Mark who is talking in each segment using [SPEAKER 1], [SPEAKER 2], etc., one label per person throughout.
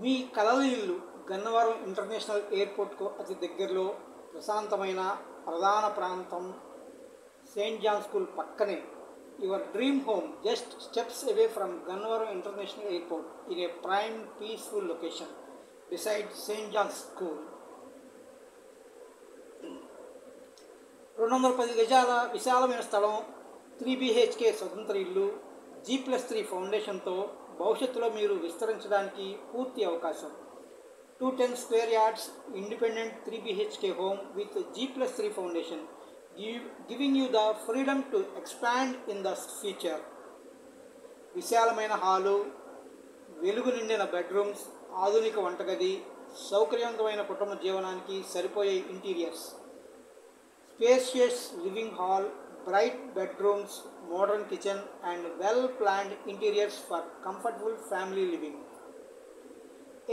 [SPEAKER 1] మీ కలల ఇల్లు గన్నవరం ఇంటర్నేషనల్ ఎయిర్పోర్ట్కు అతి దగ్గరలో ప్రశాంతమైన ప్రధాన ప్రాంతం సెయింట్ జాన్ స్కూల్ పక్కనే. Your dream home just steps away from Gannavaram international airport in a prime peaceful location beside Saint John school. 210 గజాల విశాలమైన స్థలం, 3 BHK స్వతంత్ర ఇల్లు, G+3 ఫౌండేషన్తో భవిష్యత్తులో మీరు విస్తరించడానికి పూర్తి అవకాశం. 210 square yards independent 3 BHK home with G+3 foundation, giving you the freedom to expand in the future. విశాలమైన హాలు, వెలుగు నిండిన బెడ్రూమ్స్, ఆధునిక వంటగది, సౌకర్యవంతమైన కుటుంబ జీవనానికి సరిపోయే interiors, spacious living hall, bright bedrooms, modern kitchen and well-planned interiors for comfortable family living.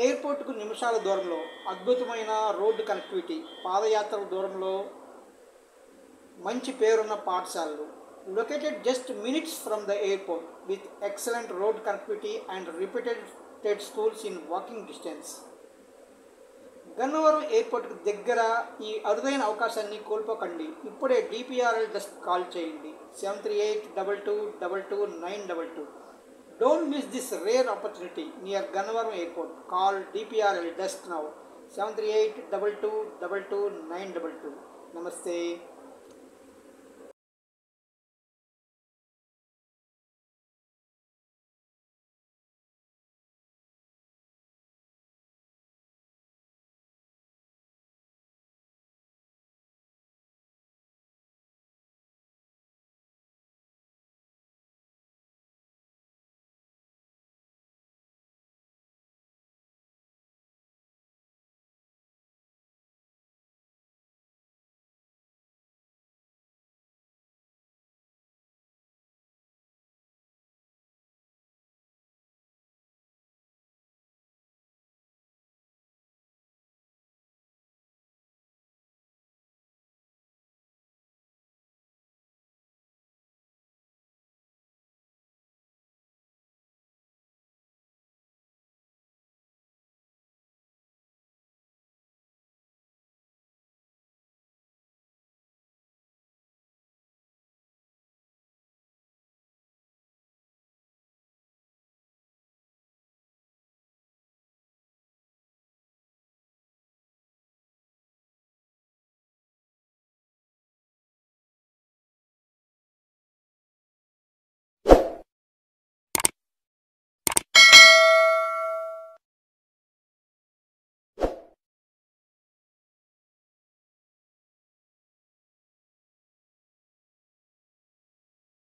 [SPEAKER 1] ఎయిర్పోర్ట్కు నిమిషాల దూరంలో అద్భుతమైన రోడ్డు కనెక్టివిటీ, పాదయాత్ర దూరంలో మంచి పేరున్న పాఠశాలలు. Located just minutes from the airport with excellent road connectivity and reputed schools in walking distance. Gannavaram ఎయిర్పోర్ట్కి దగ్గర ఈ అరుదైన అవకాశాన్ని కోల్పోకండి. ఇప్పుడే DPRL డెస్క్ కాల్ చేయండి, 7382222922. Don't miss this rare opportunity near Gannavaram airport. Call DPRL desk now, 7382222922. నమస్తే.